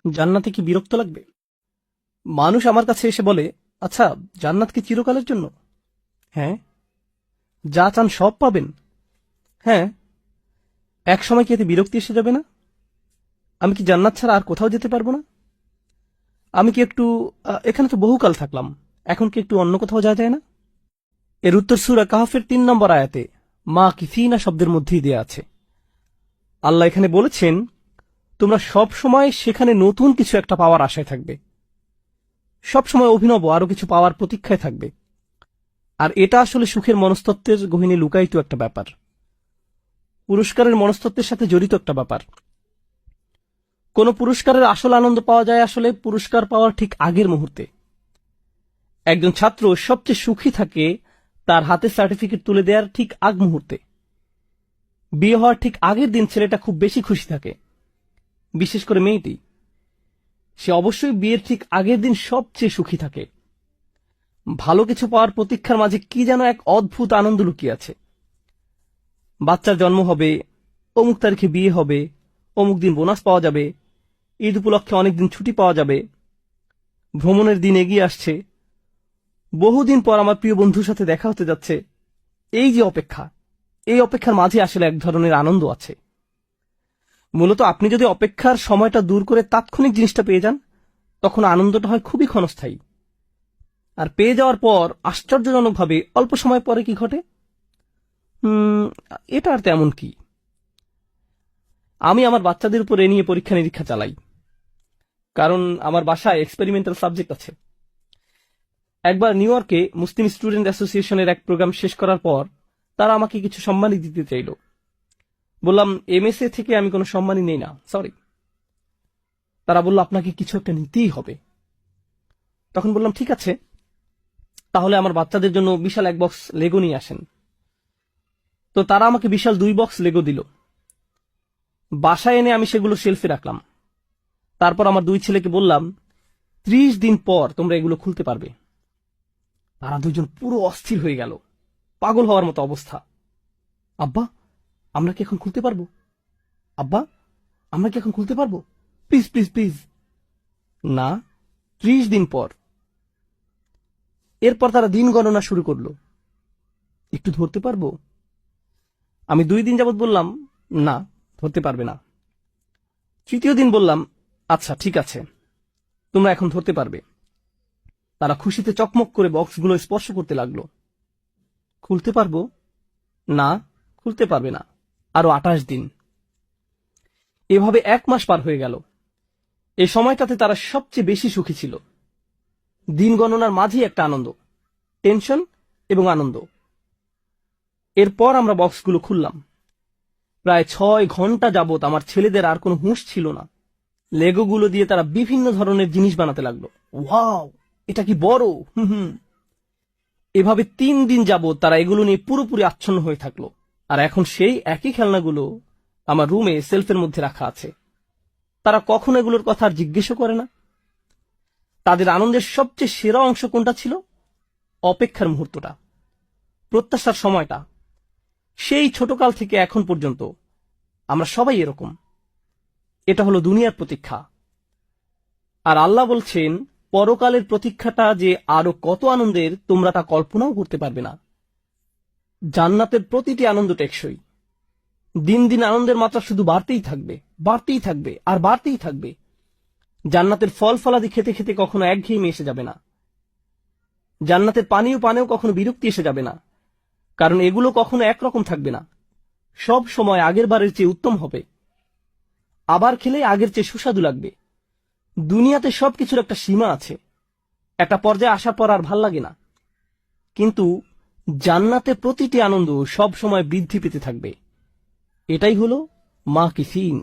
জান্নাতে কি বিরক্ত লাগবে? মানুষ আমার কাছে এসে বলে, আচ্ছা, জান্নাত কি চিরকালের জন্য? হ্যাঁ। যা চান সব পাবেন? হ্যাঁ। এক সময় কি এতে বিরক্তি এসে যাবে না? আমি কি জান্নাত ছাড়া আর কোথাও যেতে পারবো না? আমি কি একটু এখানে তো বহুকাল থাকলাম, এখন কি একটু অন্য কোথাও যাওয়া যায় না? এর উত্তর সূরা কাহফের ৩ নম্বর আয়াতে মা কিফিনা শব্দের মধ্যেই দেয়া আছে। আল্লাহ এখানে বলেছেন, তোমরা সব সময় সেখানে নতুন কিছু একটা পাওয়ার আশায় থাকবে, সব সময় অভিনব আরো কিছু পাওয়ার প্রতীক্ষায় থাকবে। আর এটা আসলে সুখের মনস্তত্ত্বের গহীনে লুকায়িত একটা ব্যাপার, পুরস্কারের মনস্তত্ত্বের সাথে জড়িত একটা ব্যাপার। কোন পুরস্কারের আসল আনন্দ পাওয়া যায় আসলে পুরস্কার পাওয়ার ঠিক আগের মুহূর্তে। একজন ছাত্র সবচেয়ে সুখী থাকে তার হাতে সার্টিফিকেট তুলে দেওয়ার ঠিক আগ মুহূর্তে। বিয়ে হওয়ার ঠিক আগের দিন ছেলেটা খুব বেশি খুশি থাকে, বিশেষ করে মেয়েটি। সে অবশ্যই বিয়ের ঠিক আগের দিন সবচেয়ে সুখী থাকে। ভালো কিছু পাওয়ার প্রতীক্ষার মাঝে কি যেন এক অদ্ভুত আনন্দ লুকিয়ে আছে। বাচ্চার জন্ম হবে, অমুক তারিখে বিয়ে হবে, অমুক দিন বোনাস পাওয়া যাবে, ঈদ উপলক্ষে অনেকদিন ছুটি পাওয়া যাবে, ভ্রমণের দিন এগিয়ে আসছে, বহুদিন পর আমার প্রিয় বন্ধুর সাথে দেখা হতে যাচ্ছে। এই যে অপেক্ষা, এই অপেক্ষার মাঝে আসলে এক ধরনের আনন্দ আছে। মূলত আপনি যদি অপেক্ষার সময়টা দূর করে তাৎক্ষণিক জিনিসটা পেয়ে যান, তখন আনন্দটা হয় খুবই ক্ষণস্থায়ী। আর পেয়ে যাওয়ার পর আশ্চর্যজনকভাবে অল্প সময় পরে কি ঘটে, এটা আর তেমন কি। আমি আমার বাচ্চাদের উপর এ নিয়ে পরীক্ষা নিরীক্ষা চালাই, কারণ আমার বাসায় এক্সপেরিমেন্টাল সাবজেক্ট আছে। একবার নিউ ইয়র্কে মুসলিম স্টুডেন্ট অ্যাসোসিয়েশনের এক প্রোগ্রাম শেষ করার পর তারা আমাকে কিছু সম্মানই দিতে চাইল। বললাম, এমএসএ থেকে আমি কোনো সম্মানই নেই না, সরি। তারা বলল, আপনাকে কিছু একটা নিতেই হবে। তখন বললাম, ঠিক আছে, তাহলে আমার বাচ্চাদের জন্য বিশাল এক বক্স লেগো নিয়ে আসেন। তো তারা আমাকে বিশাল 2 বক্স লেগো দিল। বাসায় এনে আমি সেগুলো শেলফে রাখলাম। তারপর আমার 2 ছেলেকে বললাম, 30 দিন পর তোমরা এগুলো খুলতে পারবে। তারা 2জন পুরো অস্থির হয়ে গেল, পাগল হওয়ার মতো অবস্থা। আব্বা, আমরা কি এখন খুলতে পারবো? আব্বা, আমরা কি এখন খুলতে পারবো? Please please please. না, 30 দিন পর। এরপর তারা দিন গণনা শুরু করলো। একটু ধরতে পারবো? আমি 2 দিন যাবত বললাম, না, ধরতে পারবে না। তৃতীয় দিন বললাম, আচ্ছা ঠিক আছে, তোমরা এখন ধরতে পারবে। তারা খুশিতে চকমক করে বক্সগুলো স্পর্শ করতে লাগলো। খুলতে পারবো? না, খুলতে পারবে না। আরো 28 দিন। এভাবে 1 মাস পার হয়ে গেল। এই সময়টাতে তারা সবচেয়ে বেশি সুখী ছিল। দিন গণনার মাঝেই একটা আনন্দ, টেনশন এবং আনন্দ। এরপর আমরা বক্সগুলো খুললাম। প্রায় 6 ঘন্টা যাবত আমার ছেলেদের আর কোনো হুঁশ ছিল না। লেগোগুলো দিয়ে তারা বিভিন্ন ধরনের জিনিস বানাতে লাগলো। ওয়াও, এটা কি বড়! এভাবে 3 দিন যাবত তারা এগুলো নিয়ে পুরোপুরি আচ্ছন্ন হয়ে থাকলো। আর এখন সেই একই খেলনাগুলো আমার রুমে সেলফের মধ্যে রাখা আছে। তারা কখনো এগুলোর কথা আর জিজ্ঞেসও করে না। তাদের আনন্দের সবচেয়ে সেরা অংশ কোনটা ছিল? অপেক্ষার মুহূর্তটা, প্রত্যাশার সময়টা। সেই ছোটকাল থেকে এখন পর্যন্ত আমরা সবাই এরকম। এটা হলো দুনিয়ার প্রতীক্ষা। আর আল্লাহ বলছেন, পরকালের প্রতীক্ষাটা যে আরো কত আনন্দের তোমরা তা কল্পনাও করতে পারবে না। জান্নাতের প্রতিটি আনন্দ টেকসই। দিন দিন আনন্দের মাত্রা শুধু বাড়তেই থাকবে, বাড়তেই থাকবে আর বাড়তেই থাকবে। জান্নাতের ফল ফলাদি খেতে খেতে কখনো একঘেয়েমি এসে যাবে না। জান্নাতের পানীয় পানেও কখনো বিরক্তি এসে যাবে না, কারণ এগুলো কখনো একরকম থাকবে না। সব সময় আগের বারের চেয়ে উত্তম হবে। আবার খেলে আগের চেয়ে সুস্বাদু লাগবে। দুনিয়াতে সবকিছুর একটা সীমা আছে, একটা পর্যায়ে আসার পর আর ভাল লাগে না। কিন্তু জান্নাতে প্রতিটি আনন্দ সব সময় বৃদ্ধি পেতে থাকবে। এটাই হলো মা কিফিন।